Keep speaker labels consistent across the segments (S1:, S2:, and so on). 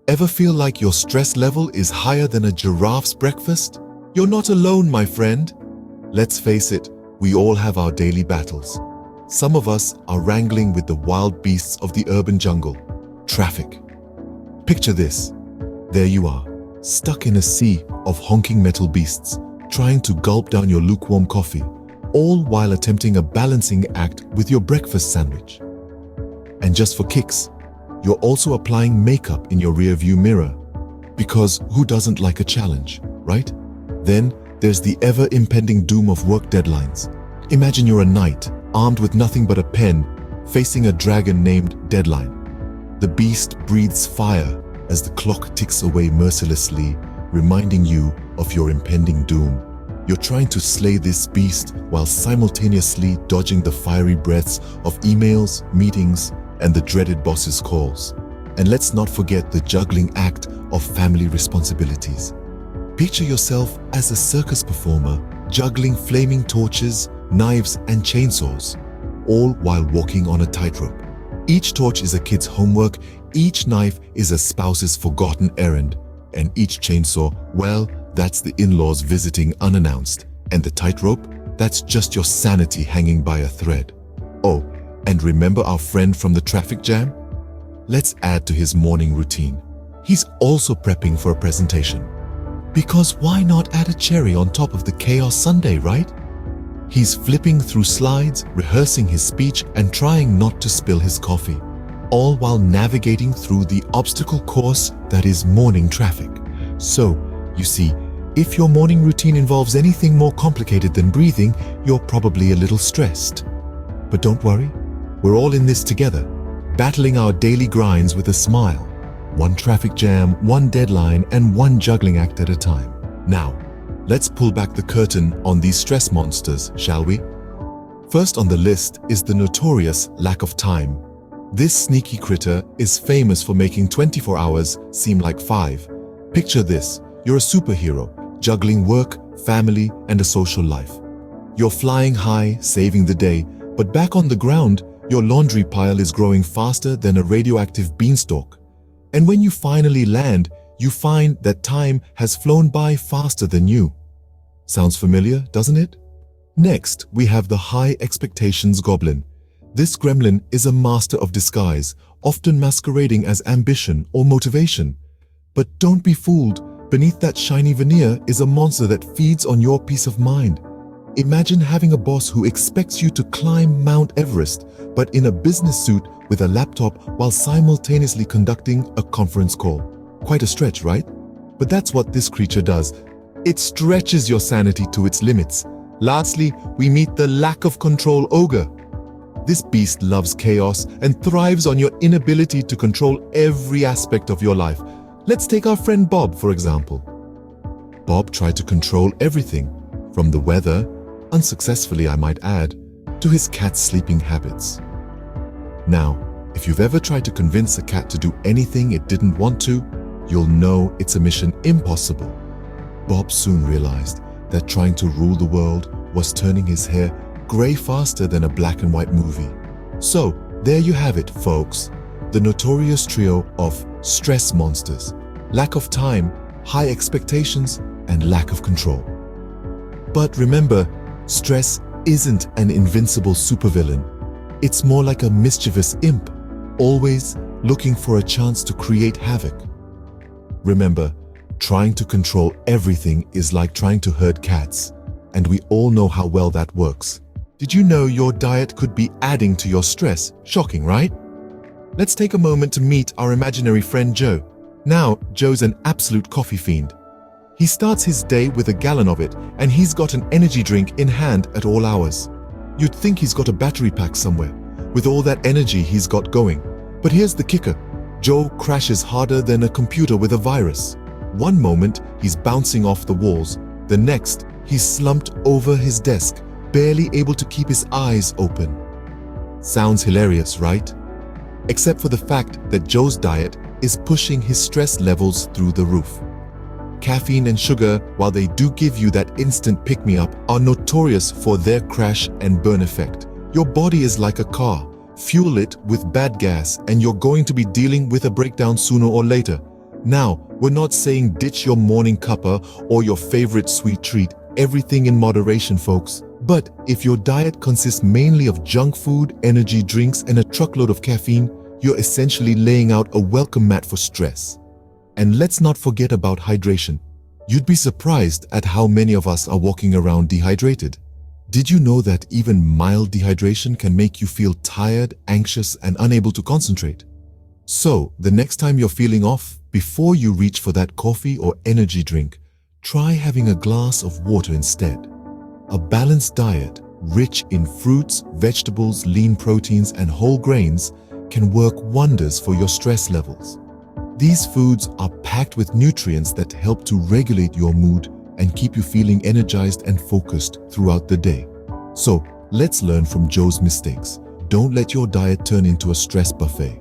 S1: Ever feel like your stress level is higher than a giraffe's breakfast? You're not alone, my friend. Let's face it, we all have our daily battles. Some of us are wrangling with the wild beasts of the urban jungle. Traffic. Picture this. There you are, stuck in a sea of honking metal beasts, trying to gulp down your lukewarm coffee, all while attempting a balancing act with your breakfast sandwich. And just for kicks, you're also applying makeup in your rearview mirror. Because who doesn't like a challenge, right? Then there's the ever-impending doom of work deadlines. Imagine you're a knight, armed with nothing but a pen, facing a dragon named Deadline. The beast breathes fire as the clock ticks away mercilessly, reminding you of your impending doom. You're trying to slay this beast while simultaneously dodging the fiery breaths of emails, meetings, and the dreaded boss's calls. And let's not forget the juggling act of family responsibilities. Picture yourself as a circus performer, juggling flaming torches, knives, and chainsaws, all while walking on a tightrope. Each torch is a kid's homework, each knife is a spouse's forgotten errand, and each chainsaw, well, that's the in-laws visiting unannounced. And the tightrope, that's just your sanity hanging by a thread. Oh, and remember our friend from the traffic jam? Let's add to his morning routine. He's also prepping for a presentation. Because why not add a cherry on top of the chaos sundae, right? He's flipping through slides, rehearsing his speech, and trying not to spill his coffee, all while navigating through the obstacle course that is morning traffic. So, you see, if your morning routine involves anything more complicated than breathing, you're probably a little stressed. But don't worry, we're all in this together, battling our daily grinds with a smile. One traffic jam, one deadline, and one juggling act at a time. Now, let's pull back the curtain on these stress monsters, shall we? First on the list is the notorious lack of time. This sneaky critter is famous for making 24 hours seem like 5. Picture this, you're a superhero, juggling work, family, and a social life. You're flying high, saving the day, but back on the ground, your laundry pile is growing faster than a radioactive beanstalk. And when you finally land, you find that time has flown by faster than you. Sounds familiar, doesn't it? Next, we have the high expectations goblin. This gremlin is a master of disguise, often masquerading as ambition or motivation. But don't be fooled, beneath that shiny veneer is a monster that feeds on your peace of mind. Imagine having a boss who expects you to climb Mount Everest, but in a business suit with a laptop while simultaneously conducting a conference call. Quite a stretch, right? But that's what this creature does. It stretches your sanity to its limits. Lastly, we meet the lack of control ogre. This beast loves chaos and thrives on your inability to control every aspect of your life. Let's take our friend Bob, for example. Bob tried to control everything, from the weather, unsuccessfully I might add, to his cat's sleeping habits. Now, if you've ever tried to convince a cat to do anything it didn't want to, you'll know it's a mission impossible. Bob soon realized that trying to rule the world was turning his hair gray faster than a black and white movie. So, there you have it, folks. The notorious trio of stress monsters: lack of time, high expectations, and lack of control. But remember, stress isn't an invincible supervillain. It's more like a mischievous imp, always looking for a chance to create havoc. Remember, trying to control everything is like trying to herd cats, and we all know how well that works. Did you know your diet could be adding to your stress? Shocking, right? Let's take a moment to meet our imaginary friend Joe. Now, Joe's an absolute coffee fiend. He starts his day with a gallon of it, and he's got an energy drink in hand at all hours. You'd think he's got a battery pack somewhere, with all that energy he's got going. But here's the kicker. Joe crashes harder than a computer with a virus. One moment, he's bouncing off the walls. The next, he's slumped over his desk, barely able to keep his eyes open. Sounds hilarious, right? Except for the fact that Joe's diet is pushing his stress levels through the roof. Caffeine and sugar, while they do give you that instant pick-me-up, are notorious for their crash and burn effect. Your body is like a car. Fuel it with bad gas and you're going to be dealing with a breakdown sooner or later. Now, we're not saying ditch your morning cuppa or your favorite sweet treat, everything in moderation, folks. But if your diet consists mainly of junk food, energy drinks, and a truckload of caffeine, you're essentially laying out a welcome mat for stress. And let's not forget about hydration. You'd be surprised at how many of us are walking around dehydrated. Did you know that even mild dehydration can make you feel tired, anxious, and unable to concentrate? So, the next time you're feeling off, before you reach for that coffee or energy drink, try having a glass of water instead. A balanced diet, rich in fruits, vegetables, lean proteins, and whole grains, can work wonders for your stress levels. These foods are packed with nutrients that help to regulate your mood and keep you feeling energized and focused throughout the day. So, let's learn from Joe's mistakes. Don't let your diet turn into a stress buffet.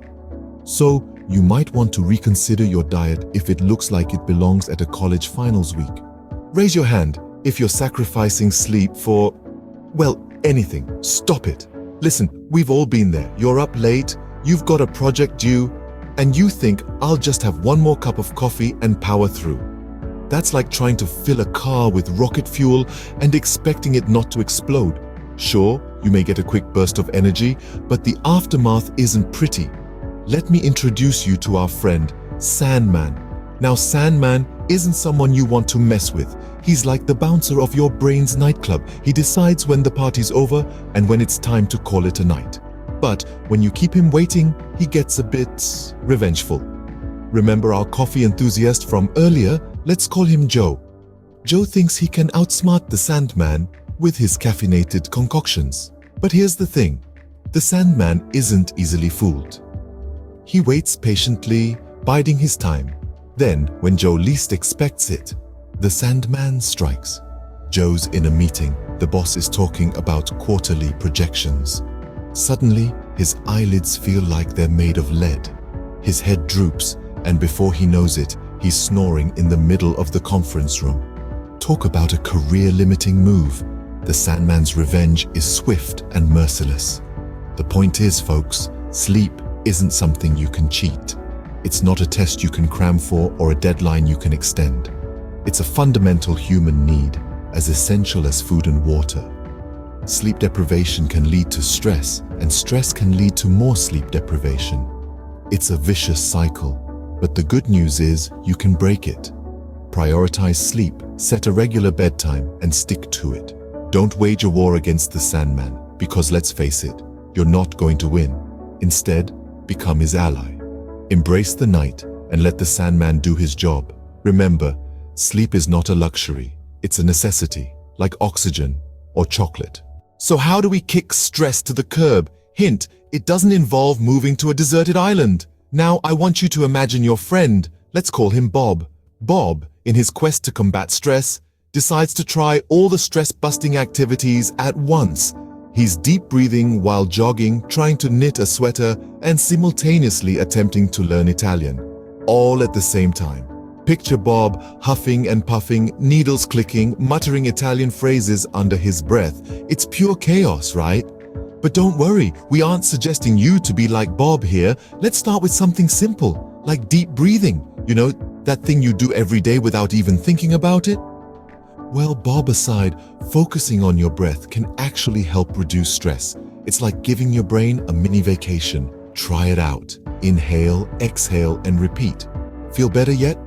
S1: So, you might want to reconsider your diet if it looks like it belongs at a college finals week. Raise your hand if you're sacrificing sleep for, well, anything. Stop it. Listen, we've all been there. You're up late, you've got a project due, and you think, I'll just have one more cup of coffee and power through. That's like trying to fill a car with rocket fuel and expecting it not to explode. Sure, you may get a quick burst of energy, but the aftermath isn't pretty. Let me introduce you to our friend, Sandman. Now, Sandman isn't someone you want to mess with. He's like the bouncer of your brain's nightclub. He decides when the party's over and when it's time to call it a night. But when you keep him waiting, he gets a bit revengeful. Remember our coffee enthusiast from earlier? Let's call him Joe. Joe thinks he can outsmart the Sandman with his caffeinated concoctions. But here's the thing, the Sandman isn't easily fooled. He waits patiently, biding his time. Then, when Joe least expects it, the Sandman strikes. Joe's in a meeting. The boss is talking about quarterly projections. Suddenly, his eyelids feel like they're made of lead. His head droops, and before he knows it, he's snoring in the middle of the conference room. Talk about a career-limiting move. The Sandman's revenge is swift and merciless. The point is, folks, sleep isn't something you can cheat. It's not a test you can cram for or a deadline you can extend. It's a fundamental human need, as essential as food and water. Sleep deprivation can lead to stress, and stress can lead to more sleep deprivation. It's a vicious cycle, but the good news is you can break it. Prioritize sleep, set a regular bedtime, and stick to it. Don't wage a war against the Sandman, because let's face it, you're not going to win. Instead, become his ally. Embrace the night and let the Sandman do his job. Remember, sleep is not a luxury, it's a necessity, like oxygen or chocolate. So how do we kick stress to the curb? Hint, it doesn't involve moving to a deserted island. Now I want you to imagine your friend, let's call him Bob. Bob, in his quest to combat stress, decides to try all the stress-busting activities at once. He's deep breathing while jogging, trying to knit a sweater, and simultaneously attempting to learn Italian, all at the same time. Picture Bob huffing and puffing, needles clicking, muttering Italian phrases under his breath. It's pure chaos, right? But don't worry, we aren't suggesting you to be like Bob here. Let's start with something simple, like deep breathing. You know, that thing you do every day without even thinking about it? Well, Bob aside, focusing on your breath can actually help reduce stress. It's like giving your brain a mini vacation. Try it out. Inhale, exhale, and repeat. Feel better yet?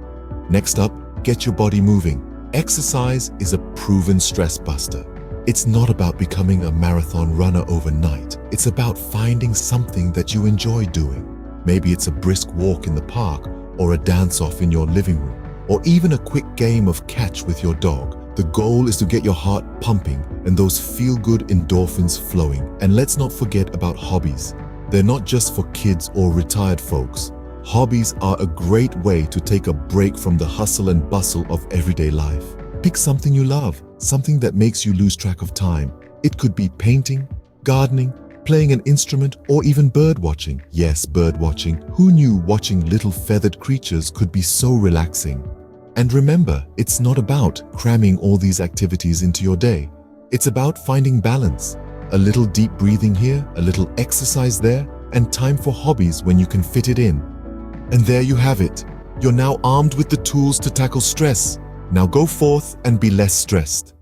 S1: Next up, get your body moving. Exercise is a proven stress buster. It's not about becoming a marathon runner overnight. It's about finding something that you enjoy doing. Maybe it's a brisk walk in the park, or a dance-off in your living room, or even a quick game of catch with your dog. The goal is to get your heart pumping and those feel-good endorphins flowing. And let's not forget about hobbies. They're not just for kids or retired folks. Hobbies are a great way to take a break from the hustle and bustle of everyday life. Pick something you love, something that makes you lose track of time. It could be painting, gardening, playing an instrument, or even bird watching. Yes, bird watching. Who knew watching little feathered creatures could be so relaxing? And remember, it's not about cramming all these activities into your day. It's about finding balance. A little deep breathing here, a little exercise there, and time for hobbies when you can fit it in. And there you have it. You're now armed with the tools to tackle stress. Now go forth and be less stressed.